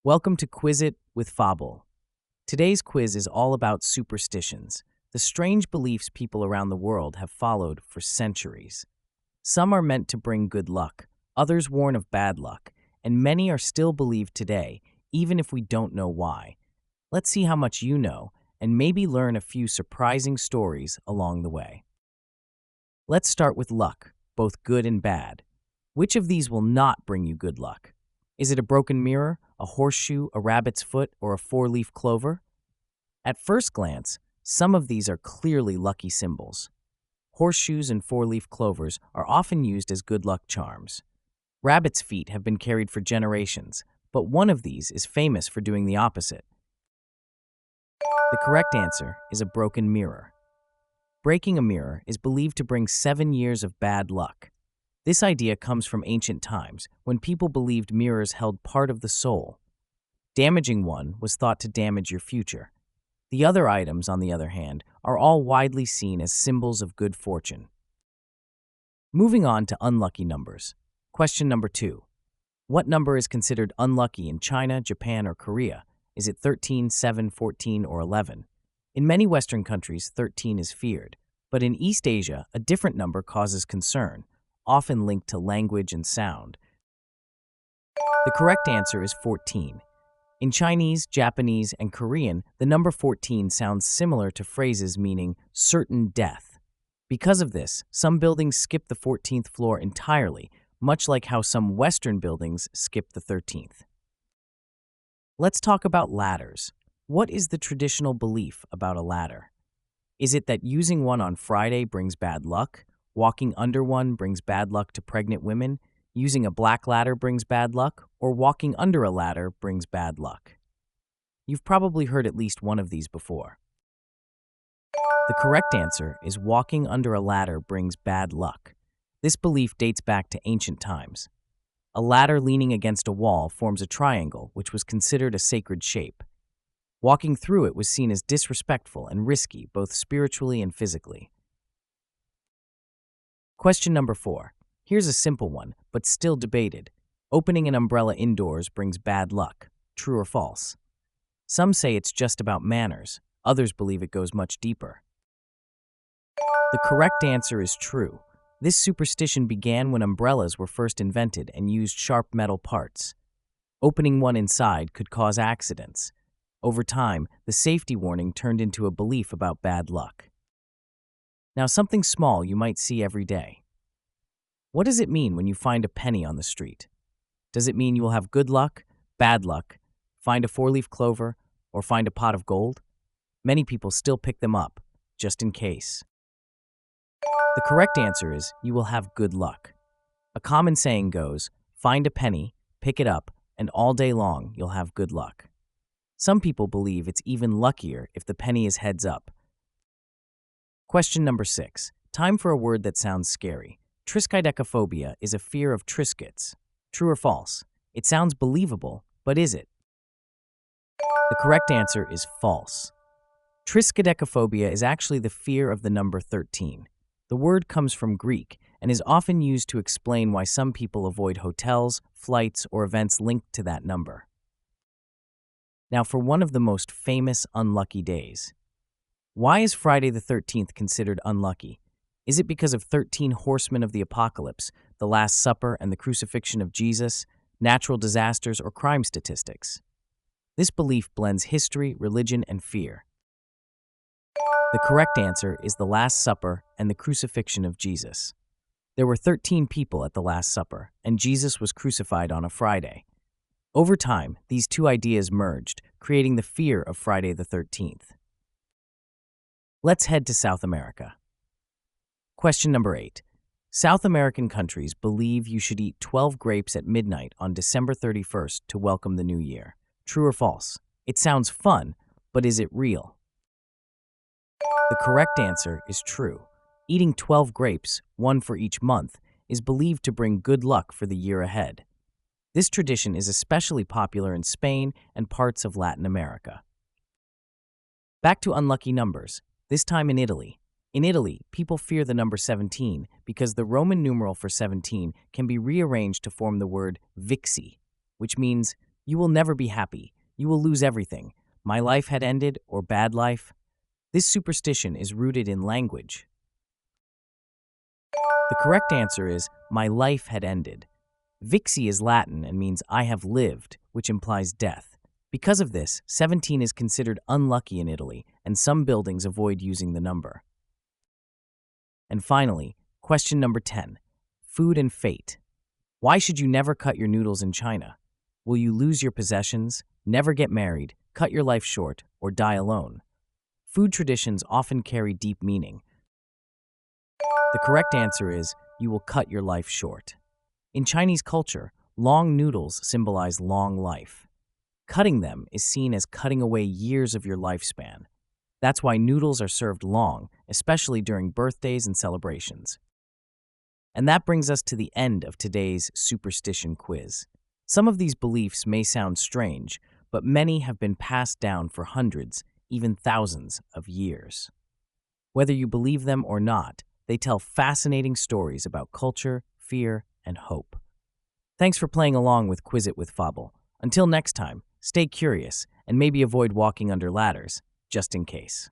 Welcome to Quiz It with Faabul. Today's quiz is all about superstitions, the strange beliefs people around the world have followed for centuries. Some are meant to bring good luck, others warn of bad luck, and many are still believed today, even if we don't know why. Let's see how much you know and maybe learn a few surprising stories along the way. Let's start with luck, both good and bad. Which of these will not bring you good luck? Is it a broken mirror, a horseshoe, a rabbit's foot, or a four-leaf clover? At first glance, some of these are clearly lucky symbols. Horseshoes and four-leaf clovers are often used as good luck charms. Rabbit's feet have been carried for generations, but one of these is famous for doing the opposite. The correct answer is a broken mirror. Breaking a mirror is believed to bring 7 years of bad luck. This idea comes from ancient times, when people believed mirrors held part of the soul. Damaging one was thought to damage your future. The other items, on the other hand, are all widely seen as symbols of good fortune. Moving on to unlucky numbers. Question number 2. What number is considered unlucky in China, Japan, or Korea? Is it 13, 7, 14, or 11? In many Western countries, 13 is feared, but in East Asia, a different number causes concern, often linked to language and sound. The correct answer is 14. In Chinese, Japanese, and Korean, the number 14 sounds similar to phrases meaning certain death. Because of this, some buildings skip the 14th floor entirely, much like how some Western buildings skip the 13th. Let's talk about ladders. What is the traditional belief about a ladder? Is it that using one on Friday brings bad luck? Walking under one brings bad luck to pregnant women? Using a black ladder brings bad luck? Or walking under a ladder brings bad luck? You've probably heard at least one of these before. The correct answer is walking under a ladder brings bad luck. This belief dates back to ancient times. A ladder leaning against a wall forms a triangle, which was considered a sacred shape. Walking through it was seen as disrespectful and risky, both spiritually and physically. Question number 4. Here's a simple one, but still debated. Opening an umbrella indoors brings bad luck. True or false? Some say it's just about manners. Others believe it goes much deeper. The correct answer is true. This superstition began when umbrellas were first invented and used sharp metal parts. Opening one inside could cause accidents. Over time, the safety warning turned into a belief about bad luck. Now, something small you might see every day. What does it mean when you find a penny on the street? Does it mean you will have good luck, bad luck, find a four-leaf clover, or find a pot of gold? Many people still pick them up, just in case. The correct answer is you will have good luck. A common saying goes, find a penny, pick it up, and all day long you'll have good luck. Some people believe it's even luckier if the penny is heads up. Question number 6. Time for a word that sounds scary. Triskaidekaphobia is a fear of Triscuits. True or false? It sounds believable, but is it? The correct answer is false. Triskaidekaphobia is actually the fear of the number 13. The word comes from Greek and is often used to explain why some people avoid hotels, flights, or events linked to that number. Now for one of the most famous unlucky days. Why is Friday the 13th considered unlucky? Is it because of 13 horsemen of the apocalypse, the Last Supper and the crucifixion of Jesus, natural disasters, or crime statistics? This belief blends history, religion, and fear. The correct answer is the Last Supper and the crucifixion of Jesus. There were 13 people at the Last Supper, and Jesus was crucified on a Friday. Over time, these two ideas merged, creating the fear of Friday the 13th. Let's head to South America. Question number 8. South American countries believe you should eat 12 grapes at midnight on December 31st to welcome the new year. True or false? It sounds fun, but is it real? The correct answer is true. Eating 12 grapes, one for each month, is believed to bring good luck for the year ahead. This tradition is especially popular in Spain and parts of Latin America. Back to unlucky numbers, this time in Italy. In Italy, people fear the number 17 because the Roman numeral for 17 can be rearranged to form the word vixi, which means You will never be happy. You will lose everything. My life had ended or bad life. This superstition is rooted in language. The correct answer is my life had ended. Vixi is Latin and means I have lived, which implies death. Because of this, 17 is considered unlucky in Italy, and some buildings avoid using the number. And finally, question number 10. Food and fate. Why should you never cut your noodles in China? Will you lose your possessions, never get married, cut your life short, or die alone? Food traditions often carry deep meaning. The correct answer is you will cut your life short. In Chinese culture, long noodles symbolize long life. Cutting them is seen as cutting away years of your lifespan. That's why noodles are served long, especially during birthdays and celebrations. And that brings us to the end of today's superstition quiz. Some of these beliefs may sound strange, but many have been passed down for hundreds, even thousands of years. Whether you believe them or not, they tell fascinating stories about culture, fear, and hope. Thanks for playing along with Quiz It with Faabul. Until next time, stay curious and maybe avoid walking under ladders, just in case.